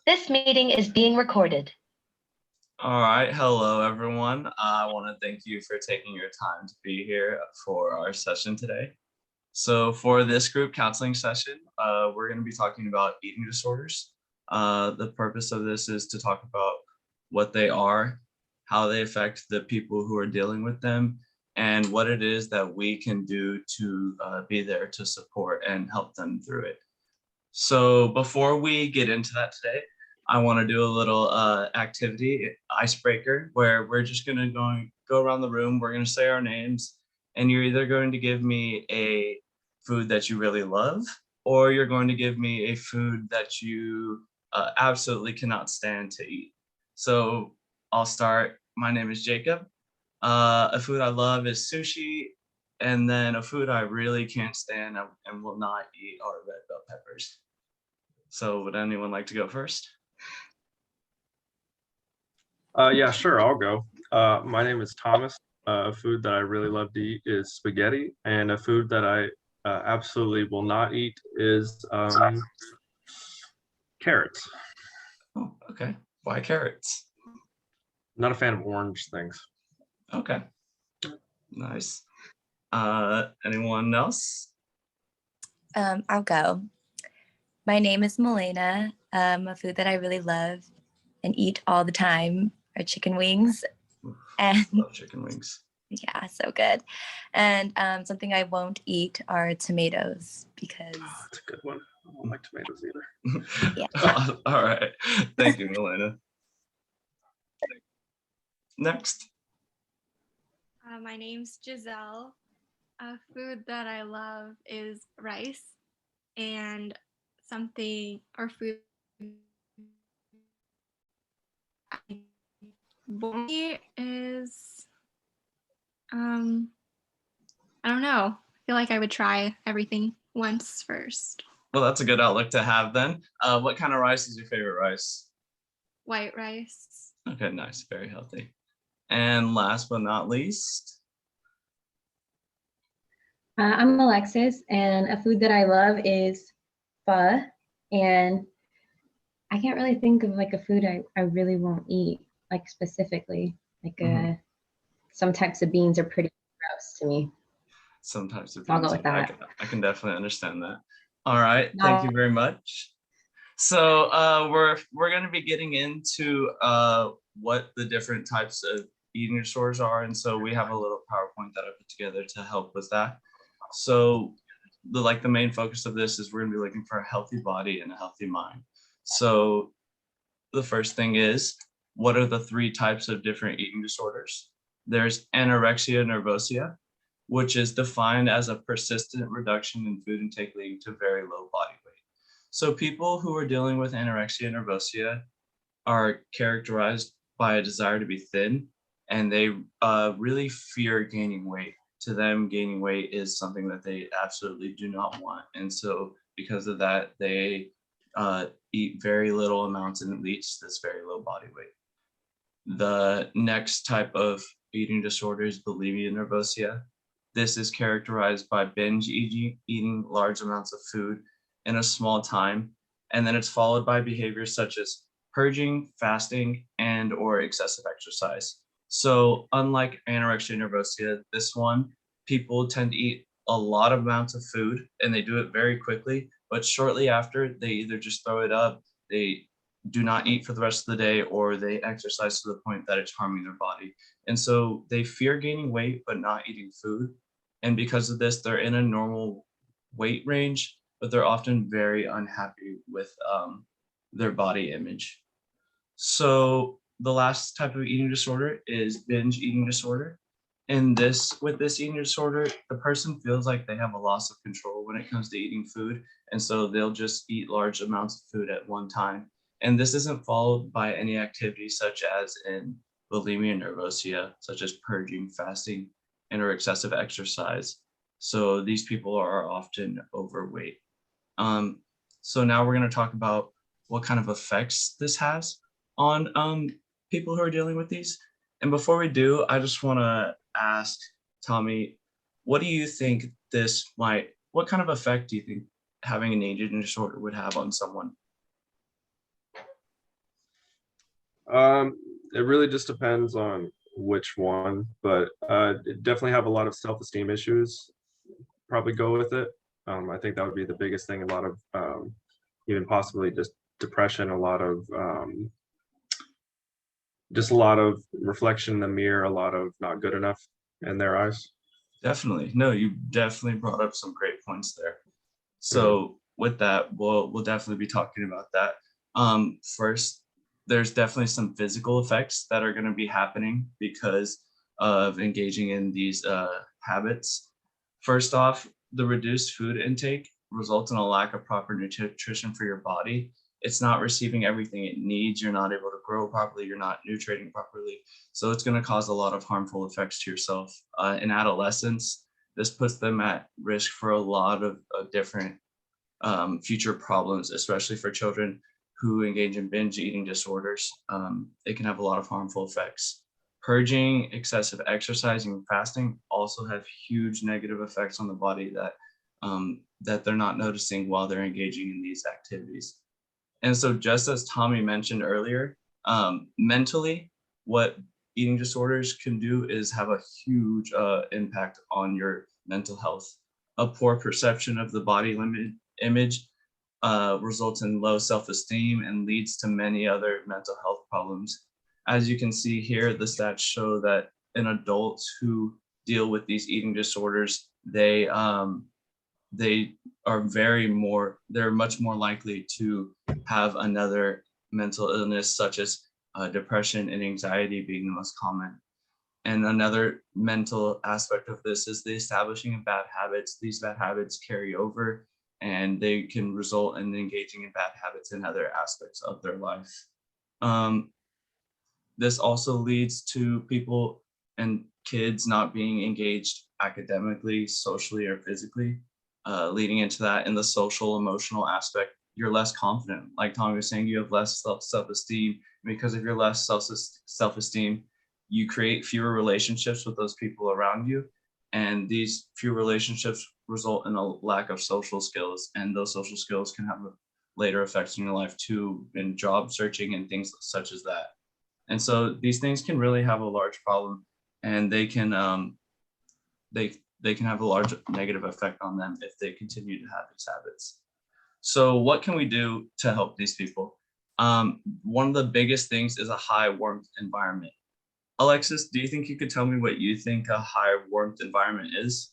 This meeting is being recorded. All right, hello everyone. I want to thank you for taking your time to be here for our session today. So for this group counseling session, we're going to be talking about eating disorders. The purpose of this is to talk about what they are, how they affect the people who are dealing with them, and what it is that we can do to be there to support and help them through it. So before we get into that today, I want to do a little activity, icebreaker, where we're just going to go around the room. We're going to say our names, and you're either going to give me a food that you really love, or you're going to give me a food that you absolutely cannot stand to eat. So I'll start. My name is Jacob. A food I love is sushi, and then a food I really can't stand and will not eat are red bell peppers. So would anyone like to go first? Yeah, sure, I'll go. My name is Thomas. A food that I really love to eat is spaghetti, and a food that I absolutely will not eat is carrots. Oh, okay. Why carrots? Not a fan of orange things. Okay. Nice. Anyone else? I'll go. My name is Milena. A food that I really love and eat all the time are chicken wings. And Love chicken wings. yeah, so good. And something I won't eat are tomatoes because That's a good one. I don't like tomatoes either. Yeah. All right. Thank you, Milena. Next. My name's Giselle. A food that I love is rice, and something or food I won't eat is I don't know. I feel like I would try everything once first. Well, that's a good outlook to have then. What kind of rice is your favorite rice? White rice. Okay, nice. Very healthy. And last but not least. I'm Alexis, and a food that I love is pho. And I can't really think of like a food I really won't eat, like specifically. Like some types of beans are pretty gross to me. Some types of I'll beans. go with that. I can definitely understand that. All right, thank you very much. So we're going to be getting into what the different types of eating disorders are, and so we have a little PowerPoint that I put together to help with that. So the main focus of this is we're going to be looking for a healthy body and a healthy mind. So the first thing is, what are the three types of different eating disorders? There's anorexia nervosa, which is defined as a persistent reduction in food intake leading to very low body weight. So people who are dealing with anorexia nervosa are characterized by a desire to be thin, and they really fear gaining weight. To them, gaining weight is something that they absolutely do not want. And so because of that, they eat very little amounts and it leads to this very low body weight. The next type of eating disorder is bulimia nervosa. This is characterized by binge eating large amounts of food in a small time, and then it's followed by behaviors such as purging, fasting, and or excessive exercise. So unlike anorexia nervosa, this one, people tend to eat a lot of amounts of food and they do it very quickly, but shortly after they either just throw it up, they do not eat for the rest of the day, or they exercise to the point that it's harming their body. And so they fear gaining weight, but not eating food. And because of this, they're in a normal weight range, but they're often very unhappy with their body image. So the last type of eating disorder is binge eating disorder. And with this eating disorder, the person feels like they have a loss of control when it comes to eating food. And so they'll just eat large amounts of food at one time. And this isn't followed by any activity such as in bulimia nervosa, such as purging, fasting, and or excessive exercise. So these people are often overweight. So now we're going to talk about what kind of effects this has on people who are dealing with these. And before we do, I just want to ask Tommy, what do you think what kind of effect do you think having an eating disorder would have on someone? It really just depends on which one, but definitely have a lot of self-esteem issues. Probably go with it. I think that would be the biggest thing. A lot of even possibly just depression, just a lot of reflection in the mirror, a lot of not good enough in their eyes. Definitely. No, you definitely brought up some great points there. So with that, we'll definitely be talking about that. First, there's definitely some physical effects that are going to be happening because of engaging in these habits. First off, the reduced food intake results in a lack of proper nutrition for your body. It's not receiving everything it needs. You're not able to grow properly. You're not nutriting properly. So it's going to cause a lot of harmful effects to yourself. In adolescence, this puts them at risk for a lot of different future problems, especially for children who engage in binge eating disorders. It can have a lot of harmful effects. Purging, excessive exercising, and fasting also have huge negative effects on the body that they're not noticing while they're engaging in these activities. And so just as Tommy mentioned earlier, mentally, what eating disorders can do is have a huge impact on your mental health. A poor perception of the body image results in low self-esteem and leads to many other mental health problems. As you can see here, the stats show that in adults who deal with these eating disorders, they're much more likely to have another mental illness such as depression and anxiety being the most common. And another mental aspect of this is the establishing of bad habits. These bad habits carry over and they can result in engaging in bad habits in other aspects of their life. This also leads to people and kids not being engaged academically, socially, or physically, leading into that in the social, emotional aspect. You're less confident. Like Tommy was saying, you have less self-esteem. Because of your less self-esteem, you create fewer relationships with those people around you. And these few relationships result in a lack of social skills. And those social skills can have later effects in your life too, in job searching and things such as that. And so these things can really have a large problem, and they can have a large negative effect on them if they continue to have these habits. So what can we do to help these people? One of the biggest things is a high warmth environment. Alexis, do you think you could tell me what you think a high warmth environment is?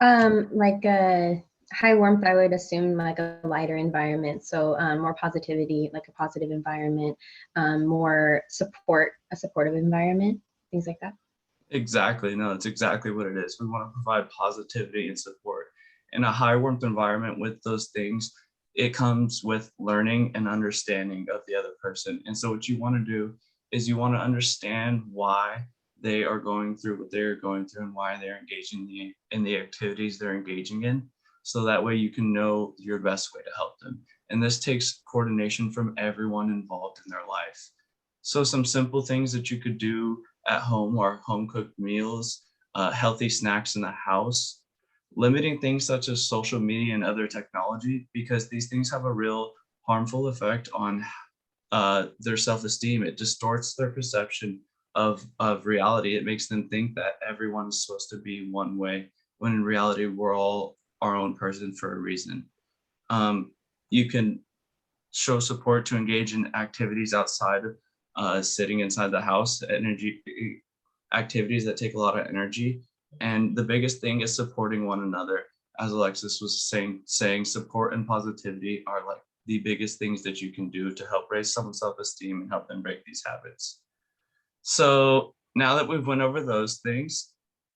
Like a high warmth, I would assume like a lighter environment. So more positivity, like a positive environment, more support, a supportive environment, things like that. Exactly. No, that's exactly what it is. We want to provide positivity and support. In a high warmth environment with those things, it comes with learning and understanding of the other person. And so what you want to do is you want to understand why they are going through what they're going through and why they're engaging in the activities they're engaging in. So that way you can know your best way to help them. And this takes coordination from everyone involved in their life. So some simple things that you could do at home are home cooked meals, healthy snacks in the house, limiting things such as social media and other technology, because these things have a real harmful effect on their self-esteem. It distorts their perception of reality. It makes them think that everyone is supposed to be one way, when in reality, we're all our own person for a reason. You can show support to engage in activities outside sitting inside the house, energy activities that take a lot of energy. And the biggest thing is supporting one another. As Alexis was saying support and positivity are like the biggest things that you can do to help raise someone's self-esteem and help them break these habits. So now that we've went over those things,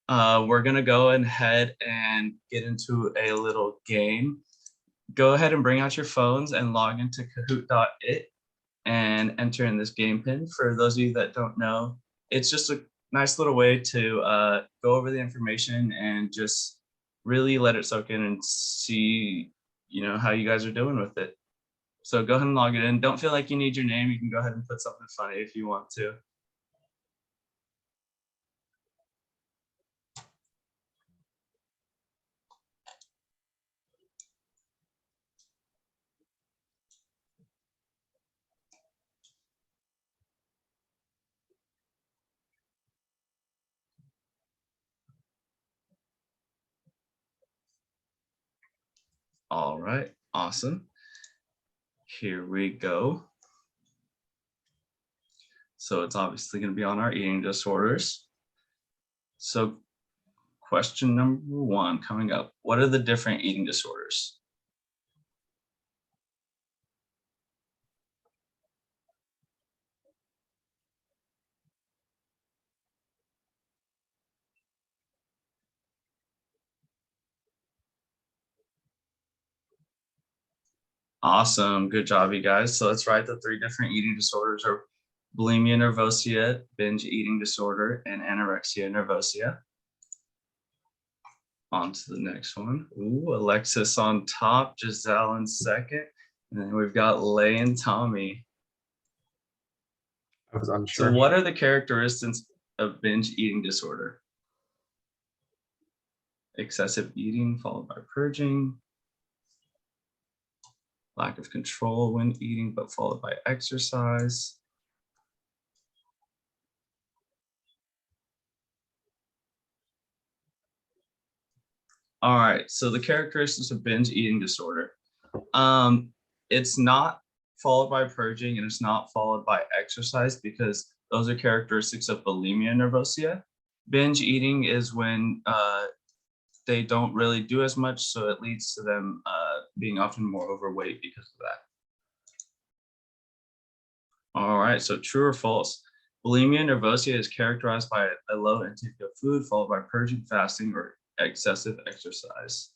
we're gonna go ahead and get into a little game. Go ahead and bring out your phones and log into kahoot.it and enter in this game pin. For those of you that don't know, it's just a nice little way to go over the information and just really let it soak in and see, how you guys are doing with it. So go ahead and log it in. Don't feel like you need your name. You can go ahead and put something funny if you want to. All right, awesome. Here we go. So it's obviously going to be on our eating disorders. So question number 1 coming up. What are the different eating disorders? Awesome. Good job, you guys. So let's write the 3 different eating disorders are bulimia nervosa, binge eating disorder, and anorexia nervosa. On to the next one. Ooh, Alexis on top, Giselle in second. And then we've got Lay and Tommy. I was So unsure. what are the characteristics of binge eating disorder? Excessive eating followed by purging. Lack of control when eating, but followed by exercise. All right, so the characteristics of binge eating disorder. It's not followed by purging and it's not followed by exercise because those are characteristics of bulimia nervosa. Binge eating is when they don't really do as much, so it leads to them being often more overweight because of that. All right, so true or false? Bulimia nervosa is characterized by a low intake of food followed by purging, fasting, or excessive exercise.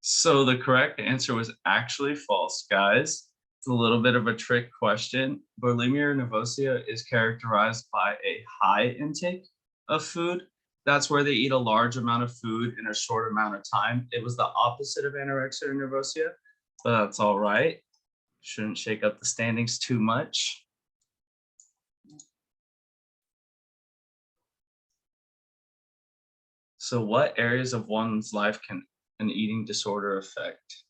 So the correct answer was actually false, guys. It's a little bit of a trick question. Bulimia nervosa is characterized by a high intake of food. That's where they eat a large amount of food in a short amount of time. It was the opposite of anorexia nervosa, but that's all right. Shouldn't shake up the standings too much. So what areas of one's life can an eating disorder affect?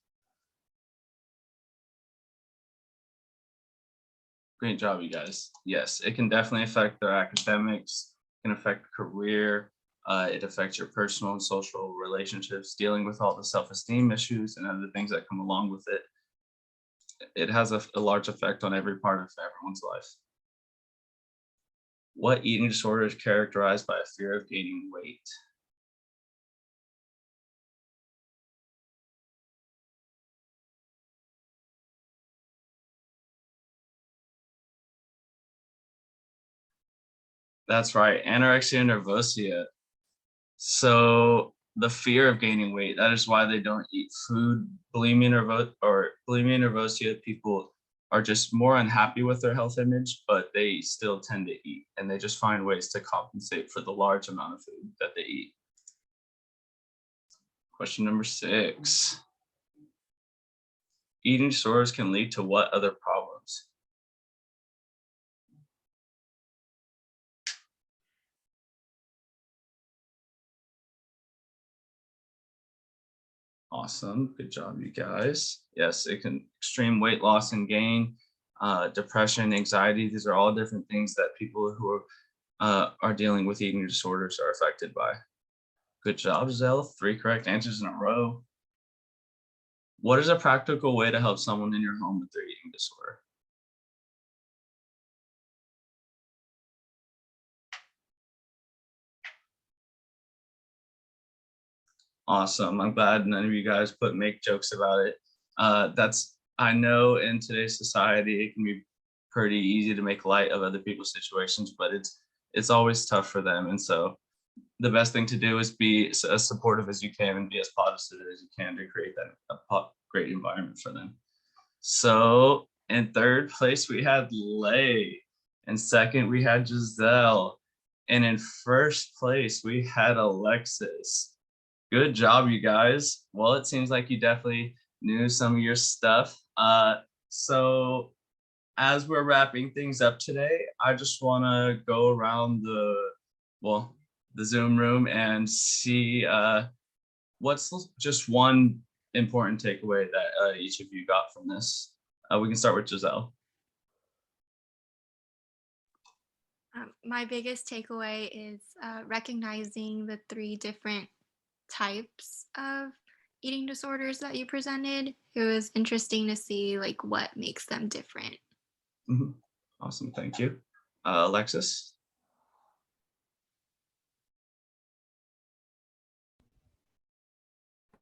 Great job, you guys. Yes, it can definitely affect their academics, can affect career, it affects your personal and social relationships, dealing with all the self-esteem issues and other things that come along with it. It has a large effect on every part of everyone's life. What eating disorder is characterized by a fear of gaining weight? That's right, anorexia nervosa. So the fear of gaining weight, that is why they don't eat food. Bulimia nervosa people are just more unhappy with their health image, but they still tend to eat and they just find ways to compensate for the large amount of food that they eat. Question number 6. Eating disorders can lead to what other problems? Awesome, good job, you guys. Yes, it can extreme weight loss and gain, depression, anxiety. These are all different things that people who are dealing with eating disorders are affected by. Good job, Zell. 3 correct answers in a row. What is a practical way to help someone in your home with their eating disorder? Awesome. I'm glad none of you guys make jokes about it. I know in today's society, it can be pretty easy to make light of other people's situations, but it's always tough for them. And so the best thing to do is be as supportive as you can and be as positive as you can to create a great environment for them. So in 3rd place, we had Lay. In 2nd, we had Giselle. And in 1st place, we had Alexis. Good job, you guys. Well, it seems like you definitely knew some of your stuff. So as we're wrapping things up today, I just want to go around the Zoom room and see what's just one important takeaway that each of you got from this? We can start with Giselle. My biggest takeaway is recognizing the 3 different types of eating disorders that you presented. It was interesting to see like what makes them different. Mhm. Awesome, thank you. Alexis?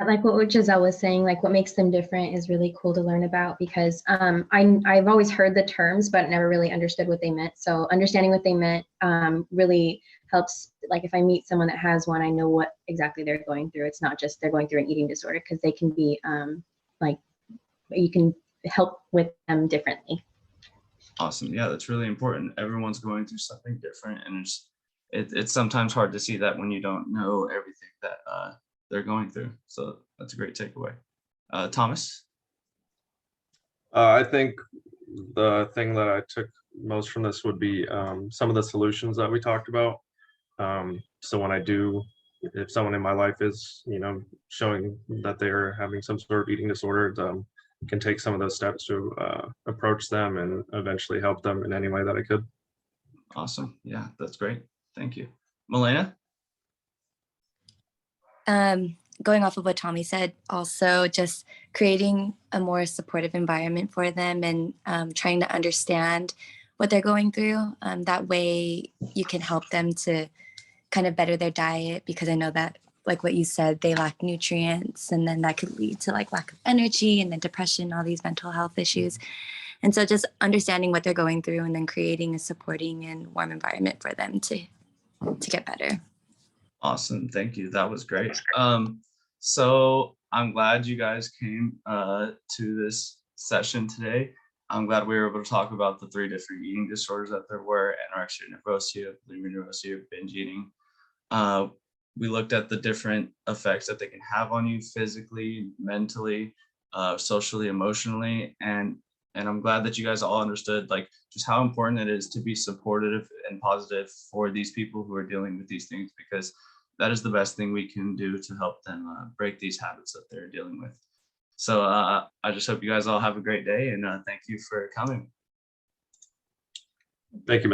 Like what Giselle was saying, like what makes them different is really cool to learn about because I've always heard the terms but never really understood what they meant. So understanding what they meant really helps. Like if I meet someone that has one, I know what exactly they're going through. It's not just they're going through an eating disorder because they can be like you can help with them differently. Awesome. Yeah, that's really important. Everyone's going through something different, and it's sometimes hard to see that when you don't know everything that they're going through. So that's a great takeaway. Thomas? I think the thing that I took most from this would be some of the solutions that we talked about. So when if someone in my life is, showing that they're having some sort of eating disorder, can take some of those steps to approach them and eventually help them in any way that I could. Awesome. Yeah, that's great. Thank you. Milena? Going off of what Tommy said, also just creating a more supportive environment for them and trying to understand what they're going through. That way you can help them to kind of better their diet, because I know that, like what you said, they lack nutrients, and then that could lead to like lack of energy and then depression, all these mental health issues. And so just understanding what they're going through and then creating a supporting and warm environment for them to get better. Awesome. Thank you. That was great. So I'm glad you guys came to this session today. I'm glad we were able to talk about the 3 different eating disorders that there were: anorexia nervosa, bulimia nervosa, binge eating. We looked at the different effects that they can have on you physically, mentally, socially, emotionally, and I'm glad that you guys all understood like just how important it is to be supportive and positive for these people who are dealing with these things, because that is the best thing we can do to help them break these habits that they're dealing with. So I just hope you guys all have a great day, and thank you for coming. Thank you.